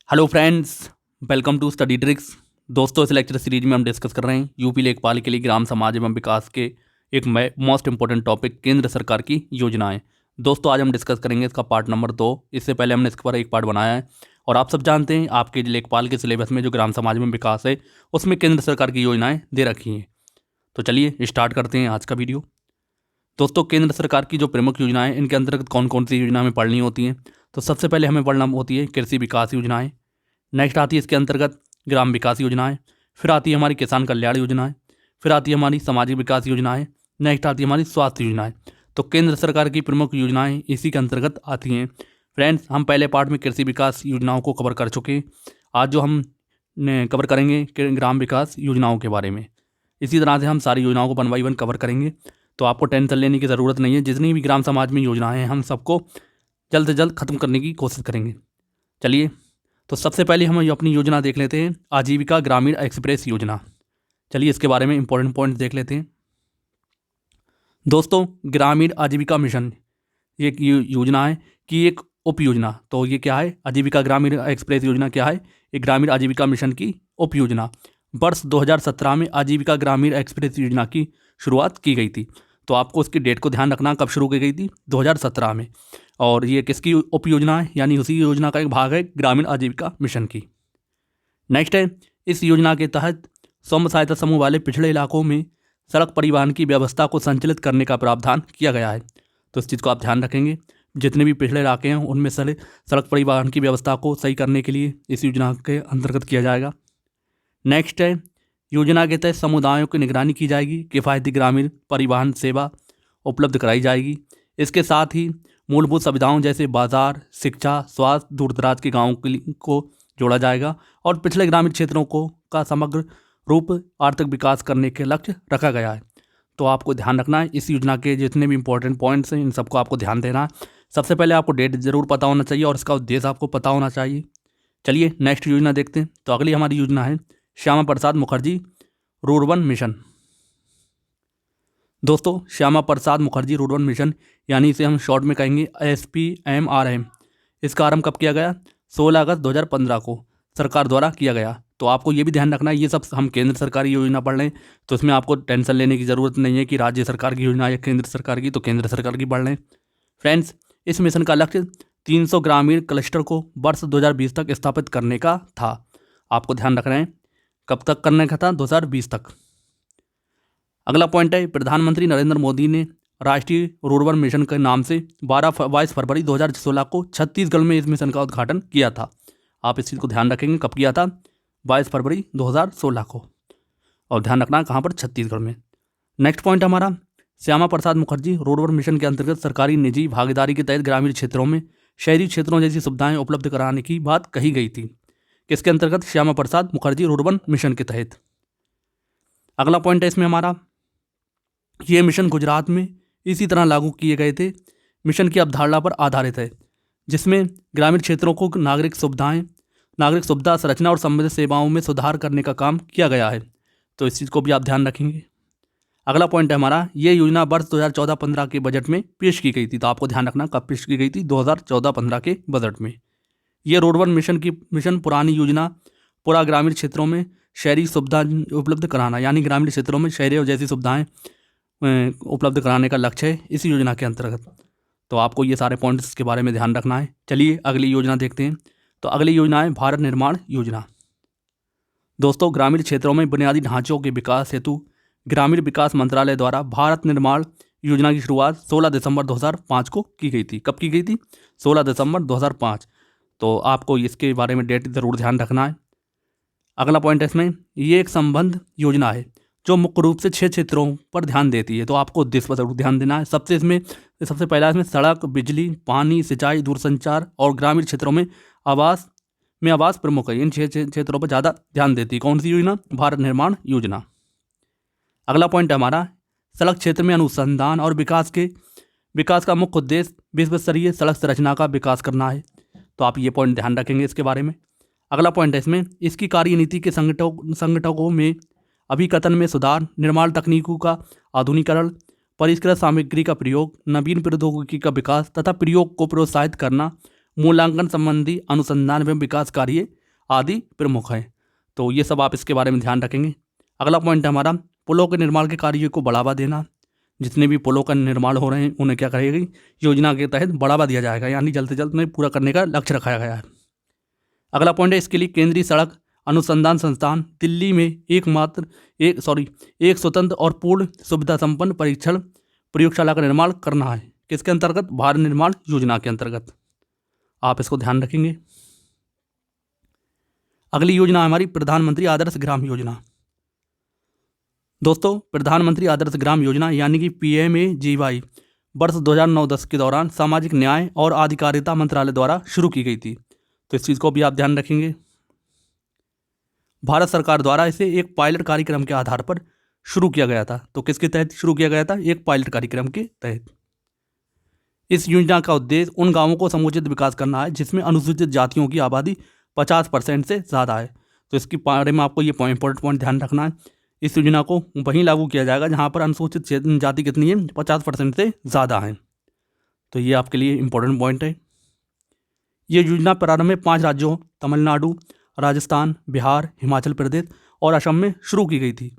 Hello friends, welcome to study tricks. दोस्तों, इस lecture series में हम डिस्कस कर रहे हैं यूपी लेखपाल के लिए ग्राम समाज एवं विकास के एक मोस्ट इंपॉर्टेंट टॉपिक केंद्र सरकार की योजनाएं। दोस्तों, आज हम डिस्कस करेंगे इसका पार्ट नंबर 2। इससे पहले हमने इसके पर एक पार्ट बनाया है और आप सब जानते हैं आपके लेखपाल के सिलेबस में जो ग्राम समाज एवं विकास है उसमें केंद्र सरकार की योजनाएँ दे रखी हैं। तो चलिए स्टार्ट करते हैं आज का वीडियो। दोस्तों, केंद्र सरकार की जो प्रमुख योजनाएं इनके अंतर्गत कौन कौन सी योजना हमें पढ़नी होती हैं, तो सबसे पहले हमें पढ़ना होती है कृषि विकास योजनाएं। नेक्स्ट आती है इसके अंतर्गत ग्राम विकास योजनाएं। फिर आती है हमारी किसान कल्याण योजनाएं। फिर आती है हमारी सामाजिक विकास योजनाएं। नेक्स्ट आती है हमारी स्वास्थ्य योजनाएं। तो केंद्र सरकार की प्रमुख योजनाएं इसी के अंतर्गत आती हैं। फ्रेंड्स, हम पहले पार्ट में कृषि विकास योजनाओं को कवर कर चुके हैं। आज जो हम कवर करेंगे ग्राम विकास योजनाओं के बारे में। इसी तरह से हम सारी योजनाओं को 1 बाय 1 कवर करेंगे, तो आपको टेंशन लेने की ज़रूरत नहीं है। जितनी भी ग्राम समाज में योजनाएं हैं हम सबको जल्द से जल्द ख़त्म करने की कोशिश करेंगे। चलिए, तो सबसे पहले हम अपनी योजना देख लेते हैं, आजीविका ग्रामीण एक्सप्रेस योजना। चलिए इसके बारे में इंपॉर्टेंट पॉइंट देख लेते हैं। दोस्तों, ग्रामीण आजीविका मिशन ये एक योजना है कि एक उप योजना। तो ये क्या है? आजीविका ग्रामीण एक्सप्रेस योजना क्या है? एक ग्रामीण आजीविका मिशन की उप योजना। वर्ष 2017 में आजीविका ग्रामीण एक्सप्रेस योजना की शुरुआत की गई थी। तो आपको उसकी डेट को ध्यान रखना, कब शुरू की गई थी? 2017 में। और ये किसकी उप योजना है? यानी उसी योजना का एक भाग है ग्रामीण आजीविका मिशन की। नेक्स्ट है, इस योजना के तहत स्वयं सहायता समूह वाले पिछड़े इलाकों में सड़क परिवहन की व्यवस्था को संचालित करने का प्रावधान किया गया है। तो इस चीज़ को आप ध्यान रखेंगे, जितने भी पिछड़े इलाके हैं उनमें सड़क परिवहन की व्यवस्था को सही करने के लिए इस योजना के अंतर्गत किया जाएगा। नेक्स्ट है, योजना के तहत समुदायों की निगरानी की जाएगी, किफ़ायती ग्रामीण परिवहन सेवा उपलब्ध कराई जाएगी। इसके साथ ही मूलभूत सुविधाओं जैसे बाजार, शिक्षा, स्वास्थ्य, दूर दराज के गाँवों को जोड़ा जाएगा और पिछले ग्रामीण क्षेत्रों को का समग्र रूप आर्थिक विकास करने के लक्ष्य रखा गया है। तो आपको ध्यान रखना है, इस योजना के जितने भी इंपॉर्टेंट पॉइंट्स हैं इन सबको आपको ध्यान देना है। सबसे पहले आपको डेट ज़रूर पता होना चाहिए और इसका उद्देश्य आपको पता होना चाहिए। चलिए नेक्स्ट योजना देखते हैं। तो अगली हमारी योजना है श्यामा प्रसाद मुखर्जी रुर्बन मिशन। दोस्तों, श्यामा प्रसाद मुखर्जी रुर्बन मिशन यानी इसे हम शॉर्ट में कहेंगे SPMRM। इसका आरंभ कब किया गया? 16 अगस्त 2015 को सरकार द्वारा किया गया। तो आपको ये भी ध्यान रखना है, ये सब हम केंद्र सरकारी योजना पढ़ लें तो इसमें आपको टेंशन लेने की ज़रूरत नहीं है कि राज्य सरकार की योजना या केंद्र सरकार की। तो केंद्र सरकार की पढ़ लें। फ्रेंड्स, इस मिशन का लक्ष्य 300 ग्रामीण क्लस्टर को वर्ष 2020 तक स्थापित करने का था। आपको ध्यान रखना है कब तक करने का था? 2020 तक। अगला पॉइंट है, प्रधानमंत्री नरेंद्र मोदी ने राष्ट्रीय रुर्बन मिशन के नाम से 22 फरवरी 2016 को छत्तीसगढ़ में इस मिशन का उद्घाटन किया था। आप इस चीज़ को ध्यान रखेंगे, कब किया था? 22 फरवरी 2016 को। और ध्यान रखना कहाँ पर? छत्तीसगढ़ में। नेक्स्ट पॉइंट हमारा, श्यामा प्रसाद मुखर्जी रुर्बन मिशन के अंतर्गत सरकारी निजी भागीदारी के तहत ग्रामीण क्षेत्रों में शहरी क्षेत्रों जैसी सुविधाएं उपलब्ध कराने की बात कही गई थी। किसके अंतर्गत? श्यामा प्रसाद मुखर्जी रुर्बन मिशन के तहत। अगला पॉइंट है इसमें हमारा, ये मिशन गुजरात में इसी तरह लागू किए गए थे। मिशन की अवधारणा पर आधारित है, जिसमें ग्रामीण क्षेत्रों को नागरिक सुविधा संरचना और संबंधित सेवाओं में सुधार करने का काम किया गया है। तो इस चीज़ को भी आप ध्यान रखेंगे। अगला पॉइंट है हमारा, ये योजना वर्ष 2014-15 के बजट में पेश की गई थी। तो आपको ध्यान रखना कब पेश की गई थी? 2014-15 के बजट में। ये रुर्बन मिशन पुरानी योजना पूरा ग्रामीण क्षेत्रों में शहरी सुविधा उपलब्ध कराना, यानी ग्रामीण क्षेत्रों में शहरी जैसी सुविधाएं उपलब्ध कराने का लक्ष्य है इस योजना के अंतर्गत। तो आपको ये सारे पॉइंट्स के बारे में ध्यान रखना है। चलिए अगली योजना देखते हैं। तो अगली योजना है भारत निर्माण योजना। दोस्तों, ग्रामीण क्षेत्रों में बुनियादी ढांचों के विकास हेतु ग्रामीण विकास मंत्रालय द्वारा भारत निर्माण योजना की शुरुआत 16 दिसंबर 2005 को की गई थी। कब की गई थी? 16 दिसंबर 2005। तो आपको इसके बारे में डेट ज़रूर ध्यान रखना है। अगला पॉइंट है इसमें, ये एक संबंध योजना है जो मुख्य रूप से 6 क्षेत्रों पर ध्यान देती है। तो आपको उद्देश्य पर जरूर ध्यान देना है। सबसे पहला इसमें सड़क, बिजली, पानी, सिंचाई, दूरसंचार और ग्रामीण क्षेत्रों में आवास प्रमुख है। इन 6 क्षेत्रों पर ज़्यादा ध्यान देती है। कौन सी योजना? भारत निर्माण योजना। अगला पॉइंट है हमारा, सड़क क्षेत्र में अनुसंधान और विकास का मुख्य उद्देश्य विश्व स्तरीय सड़क संरचना का विकास करना है। तो आप ये पॉइंट ध्यान रखेंगे इसके बारे में। अगला पॉइंट है इसमें, इसकी कार्यनीति के संगठकों में अभिकथन में सुधार, निर्माण तकनीकों का आधुनिकीकरण, परिष्कृत सामग्री का प्रयोग, नवीन प्रौद्योगिकी का विकास तथा प्रयोग को प्रोत्साहित करना, मूल्यांकन संबंधी अनुसंधान एवं विकास कार्य आदि प्रमुख हैं। तो ये सब आप इसके बारे में ध्यान रखेंगे। अगला पॉइंट है हमारा पुलों के निर्माण के कार्य को बढ़ावा देना। जितने भी पुलों का निर्माण हो रहे हैं उन्हें क्या करेगी, योजना के तहत बढ़ावा दिया जाएगा, यानी जल्द से जल्द उन्हें पूरा करने का लक्ष्य रखा गया है। अगला पॉइंट है इसके लिए केंद्रीय सड़क अनुसंधान संस्थान दिल्ली में एक स्वतंत्र और पूर्ण सुविधा संपन्न परीक्षण प्रयोगशाला का निर्माण करना है। किसके अंतर्गत, भारत निर्माण योजना के अंतर्गत। आप इसको ध्यान रखेंगे। अगली योजना है हमारी प्रधानमंत्री आदर्श ग्राम योजना। दोस्तों, प्रधानमंत्री आदर्श ग्राम योजना यानी कि PMAGY वर्ष 2009-10 के दौरान सामाजिक न्याय और आधिकारिता मंत्रालय द्वारा शुरू की गई थी। तो इस चीज़ को भी आप ध्यान रखेंगे। भारत सरकार द्वारा इसे एक पायलट कार्यक्रम के आधार पर शुरू किया गया था। तो किसके तहत शुरू किया गया था, एक पायलट कार्यक्रम के तहत। इस योजना का उद्देश्य उन गांवों को समुचित विकास करना है जिसमें अनुसूचित जातियों की आबादी 50% से ज़्यादा है। तो इसके बारे में आपको ये इंपॉर्टेंट पॉइंट ध्यान रखना है। इस योजना को वहीं लागू किया जाएगा जहां पर अनुसूचित जाति कितनी है, 50% से ज़्यादा है। तो ये आपके लिए इंपॉर्टेंट पॉइंट है। ये योजना प्रारंभ में 5 राज्यों तमिलनाडु, राजस्थान, बिहार, हिमाचल प्रदेश और असम में शुरू की गई थी।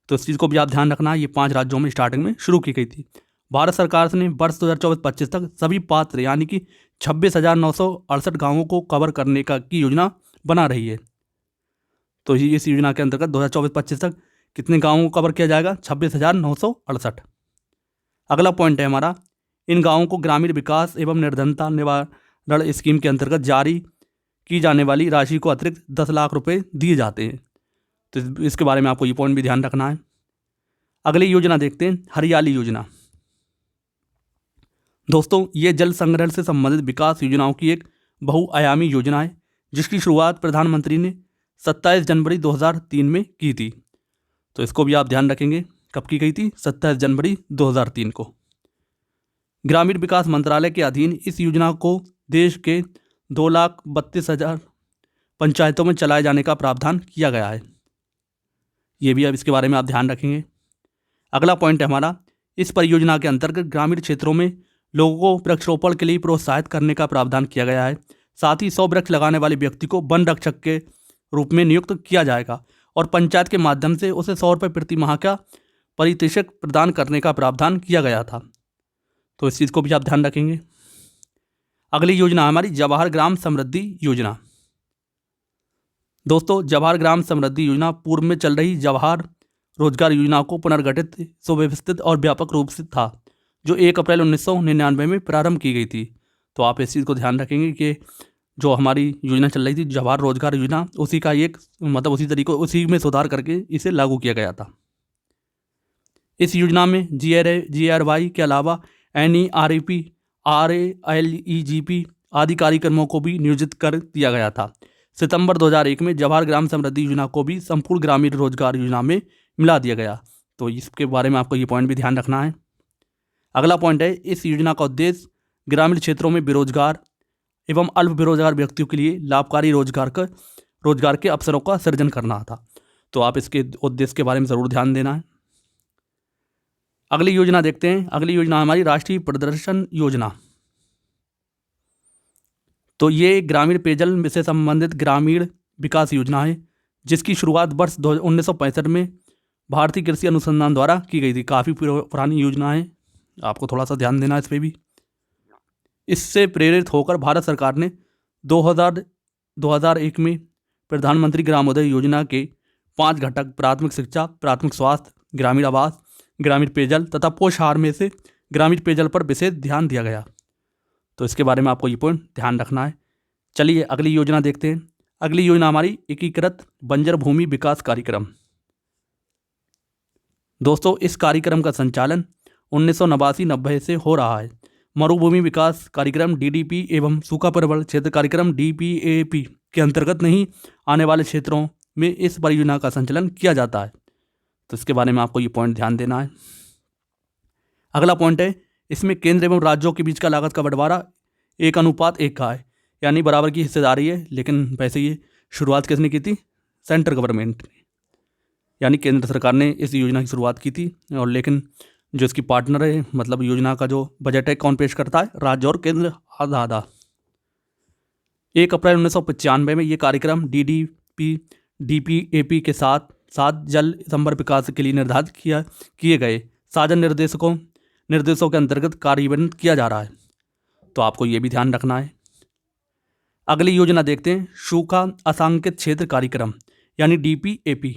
तो इस चीज़ को भी आप ध्यान रखना है, ये 5 राज्यों में स्टार्टिंग में शुरू की गई थी। भारत सरकार ने वर्ष 2024-25 तक सभी पात्र यानी कि 26,968 गाँवों को कवर करने की योजना बना रही है। तो इस योजना के अंतर्गत 2024-25 तक कितने गाँवों को कवर किया जाएगा, 26,968। अगला पॉइंट है हमारा, इन गाँवों को ग्रामीण विकास एवं निर्धनता निवारण स्कीम के अंतर्गत जारी की जाने वाली राशि को अतिरिक्त 10 लाख रुपए दिए जाते हैं। तो इसके बारे में आपको ये पॉइंट भी ध्यान रखना है। अगली योजना देखते हैं, हरियाली योजना। दोस्तों, ये जल संग्रहण से संबंधित विकास योजनाओं की एक बहुआयामी योजना है जिसकी शुरुआत प्रधानमंत्री ने 27 जनवरी 2003 में की थी। तो इसको भी आप ध्यान रखेंगे, कब की गई थी, 27 जनवरी 2003 को। ग्रामीण विकास मंत्रालय के अधीन इस योजना को देश के 2,32,000 पंचायतों में चलाए जाने का प्रावधान किया गया है। ये भी अब इसके बारे में आप ध्यान रखेंगे। अगला पॉइंट है हमारा, इस परियोजना के अंतर्गत ग्रामीण क्षेत्रों में लोगों को वृक्षारोपण के लिए प्रोत्साहित करने का प्रावधान किया गया है। साथ ही 100 वृक्ष लगाने वाले व्यक्ति को वन रक्षक के रूप में नियुक्त किया जाएगा और पंचायत के माध्यम से उसे 100 रुपये प्रति माह का पारितोषिक प्रदान करने का प्रावधान किया गया था। तो इस चीज़ को भी आप ध्यान रखेंगे। अगली योजना हमारी जवाहर ग्राम समृद्धि योजना। दोस्तों, जवाहर ग्राम समृद्धि योजना पूर्व में चल रही जवाहर रोजगार योजना को पुनर्गठित, सुव्यवस्थित और व्यापक रूप से था, जो 1 अप्रैल 1999 में प्रारंभ की गई थी। तो आप इस चीज़ को ध्यान रखेंगे कि जो हमारी योजना चल रही थी जवाहर रोजगार योजना, उसी का एक उसी में सुधार करके इसे लागू किया गया था। इस योजना में GRY के अलावा NERP, RALEGP आदि कार्यक्रमों को भी नियोजित कर दिया गया था। सितंबर 2001 में जवाहर ग्राम समृद्धि योजना को भी संपूर्ण ग्रामीण रोजगार योजना में मिला दिया गया। तो इसके बारे में आपको ये पॉइंट भी ध्यान रखना है। अगला पॉइंट है, इस योजना का उद्देश्य ग्रामीण क्षेत्रों में बेरोजगार एवं अल्प बेरोजगार व्यक्तियों के लिए लाभकारी रोजगार के अवसरों का सृजन करना था। तो आप इसके उद्देश्य के बारे में ज़रूर ध्यान देना है। अगली योजना देखते हैं। अगली योजना हमारी राष्ट्रीय प्रदर्शन योजना। तो ये ग्रामीण पेयजल से संबंधित ग्रामीण विकास योजना है जिसकी शुरुआत वर्ष 1965 में भारतीय कृषि अनुसंधान द्वारा की गई थी। काफ़ी पुरानी योजना है, आपको थोड़ा सा ध्यान देना है इस पर भी। इससे प्रेरित होकर भारत सरकार ने 2001 में प्रधानमंत्री ग्रामोदय योजना के 5 घटक प्राथमिक शिक्षा, प्राथमिक स्वास्थ्य, ग्रामीण आवास, ग्रामीण पेयजल तथा पोषाहार में से ग्रामीण पेयजल पर विशेष ध्यान दिया गया। तो इसके बारे में आपको ये पॉइंट ध्यान रखना है। चलिए अगली योजना देखते हैं। अगली योजना हमारी एकीकृत बंजर भूमि विकास कार्यक्रम। दोस्तों, इस कार्यक्रम का संचालन 1989-90 से हो रहा है। मरुभूमि विकास कार्यक्रम DDP एवं सूखा प्रबल क्षेत्र कार्यक्रम DPAP के अंतर्गत नहीं आने वाले क्षेत्रों में इस परियोजना का संचालन किया जाता है। तो इसके बारे में आपको ये पॉइंट ध्यान देना है। अगला पॉइंट है, इसमें केंद्र एवं राज्यों के बीच का लागत का बंटवारा 1:1 का है, यानी बराबर की हिस्सेदारी है। लेकिन वैसे ये शुरुआत किसने की थी, सेंट्रल गवर्नमेंट ने, यानी केंद्र सरकार ने इस योजना की शुरुआत की थी। और लेकिन जो इसकी पार्टनर है, मतलब योजना का जो बजट है कौन पेश करता है, राज्य और केंद्र आधा आधा। 1 अप्रैल 1995 में ये कार्यक्रम DPAP के साथ साथ जल संभर विकास के लिए निर्धारित किए गए साझा निर्देशों के अंतर्गत कार्यान्वयन किया जा रहा है। तो आपको ये भी ध्यान रखना है। अगली योजना देखते हैं, सूखा आशंकित क्षेत्र कार्यक्रम यानी DPAP।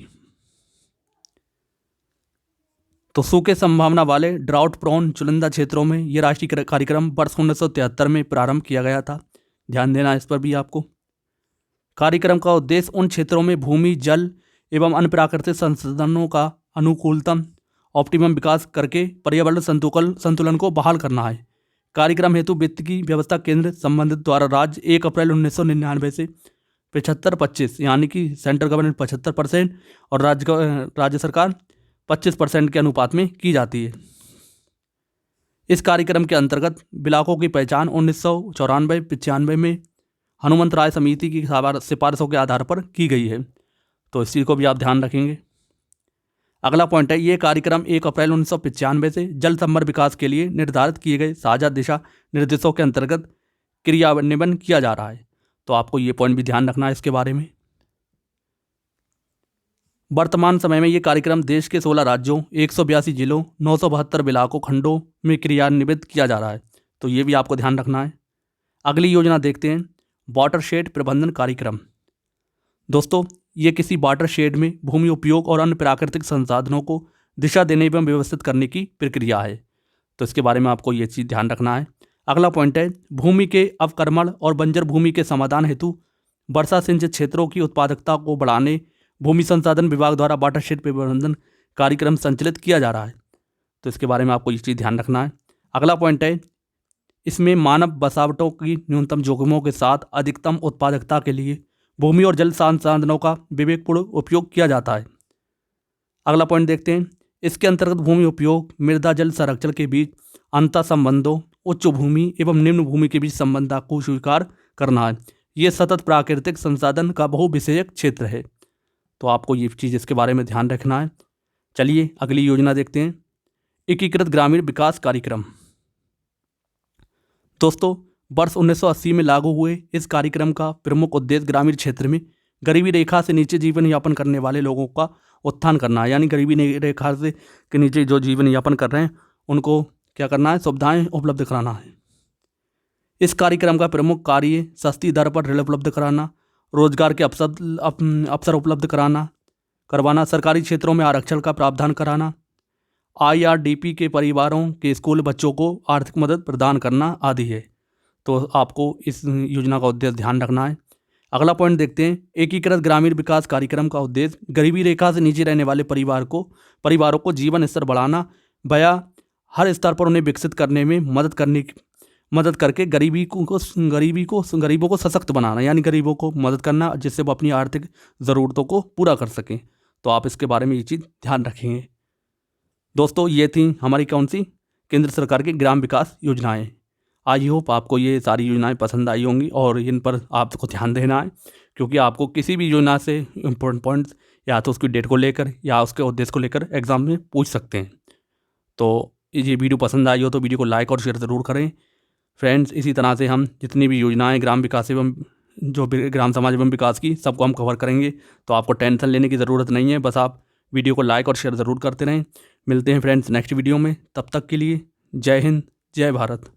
तो सूखे संभावना वाले ड्राउट प्रोन चुनिंदा क्षेत्रों में ये राष्ट्रीय कार्यक्रम वर्ष 1973 में प्रारंभ किया गया था। ध्यान देना इस पर भी आपको। कार्यक्रम का उद्देश्य उन क्षेत्रों में भूमि, जल एवं अन्य प्राकृतिक संसाधनों का अनुकूलतम ऑप्टिमम विकास करके पर्यावरण संतुलन को बहाल करना है। कार्यक्रम हेतु वित्त की व्यवस्था केंद्र संबंधित द्वारा राज्य 1 अप्रैल 1999 से 75-25 यानी कि सेंट्रल गवर्नमेंट 75% और राज्य सरकार 25% के अनुपात में की जाती है। इस कार्यक्रम के अंतर्गत ब्लॉकों की पहचान 1994-95 में हनुमंत राय समिति की सिफारिशों के आधार पर की गई है। तो इस चीज़ को भी आप ध्यान रखेंगे। अगला पॉइंट है, ये कार्यक्रम 1 अप्रैल 1995 से जल संभर विकास के लिए निर्धारित किए गए साझा दिशा निर्देशों के अंतर्गत क्रियान्वयन किया जा रहा है। तो आपको ये पॉइंट भी ध्यान रखना है इसके बारे में। वर्तमान समय में ये कार्यक्रम देश के 16 राज्यों, 182 जिलों, 972 ब्लॉकों खंडों में क्रियान्वित किया जा रहा है। तो ये भी आपको ध्यान रखना है। अगली योजना देखते हैं, वाटरशेड प्रबंधन कार्यक्रम। दोस्तों, ये किसी वाटरशेड में भूमि उपयोग और अन्य प्राकृतिक संसाधनों को दिशा देने एवं व्यवस्थित करने की प्रक्रिया है। तो इसके बारे में आपको ये चीज़ ध्यान रखना है। अगला पॉइंट है, भूमि के अवक्रमण और बंजर भूमि के समाधान हेतु वर्षा सिंचित क्षेत्रों की उत्पादकता को बढ़ाने भूमि संसाधन विभाग द्वारा वाटरशेड प्रबंधन कार्यक्रम संचालित किया जा रहा है। तो इसके बारे में आपको ये चीज़ ध्यान रखना है। अगला पॉइंट है, इसमें मानव बसावटों की न्यूनतम जोखिमों के साथ अधिकतम उत्पादकता के लिए भूमि और जल संसाधनों का विवेकपूर्ण उपयोग किया जाता है। अगला पॉइंट देखते हैं, इसके अंतर्गत भूमि उपयोग, मृदा जल संरक्षण के बीच अंतर संबंधों, उच्च भूमि एवं निम्न भूमि के बीच संबंध को स्वीकार करना है। ये सतत प्राकृतिक संसाधन का बहुविषयक क्षेत्र है। तो आपको ये चीज़ इसके बारे में ध्यान रखना है। चलिए अगली योजना देखते हैं, एकीकृत ग्रामीण विकास कार्यक्रम। दोस्तों, वर्ष 1980 में लागू हुए इस कार्यक्रम का प्रमुख उद्देश्य ग्रामीण क्षेत्र में गरीबी रेखा से नीचे जीवन यापन करने वाले लोगों का उत्थान करना है। यानी गरीबी रेखा से के नीचे जो जीवन यापन कर रहे हैं उनको क्या करना है, सुविधाएं उपलब्ध कराना है। इस कार्यक्रम का प्रमुख कार्य सस्ती दर पर ऋण उपलब्ध कराना, रोजगार के अवसर उपलब्ध करवाना, सरकारी क्षेत्रों में आरक्षण का प्रावधान कराना, IRDP के परिवारों के स्कूल बच्चों को आर्थिक मदद प्रदान करना आदि है। तो आपको इस योजना का उद्देश्य ध्यान रखना है। अगला पॉइंट देखते हैं, एकीकृत ग्रामीण विकास कार्यक्रम का उद्देश्य गरीबी रेखा से नीचे रहने वाले परिवारों को जीवन स्तर बढ़ाना वया हर स्तर पर उन्हें विकसित करने में मदद करके गरीबों को सशक्त बनाना, यानी गरीबों को मदद करना जिससे वो अपनी आर्थिक ज़रूरतों को पूरा कर सकें। तो आप इसके बारे में ये चीज़ ध्यान रखेंगे। दोस्तों, ये थी हमारी कौन सी केंद्र सरकार की ग्राम विकास योजनाएं। आई होप आपको ये सारी योजनाएं पसंद आई होंगी और इन पर आपको ध्यान देना है, क्योंकि आपको किसी भी योजना से इम्पोर्टेंट पॉइंट्स या तो उसकी डेट को लेकर या उसके उद्देश्य को लेकर एग्जाम में पूछ सकते हैं। तो ये वीडियो पसंद आई हो तो वीडियो को लाइक और शेयर ज़रूर करें फ्रेंड्स। इसी तरह से हम जितनी भी योजनाएं ग्राम विकास एवं जो ग्राम समाज एवं विकास की सबको हम कवर करेंगे। तो आपको टेंशन लेने की ज़रूरत नहीं है, बस आप वीडियो को लाइक और शेयर ज़रूर करते रहें। मिलते हैं फ्रेंड्स नेक्स्ट वीडियो में, तब तक के लिए जय हिंद, जय भारत।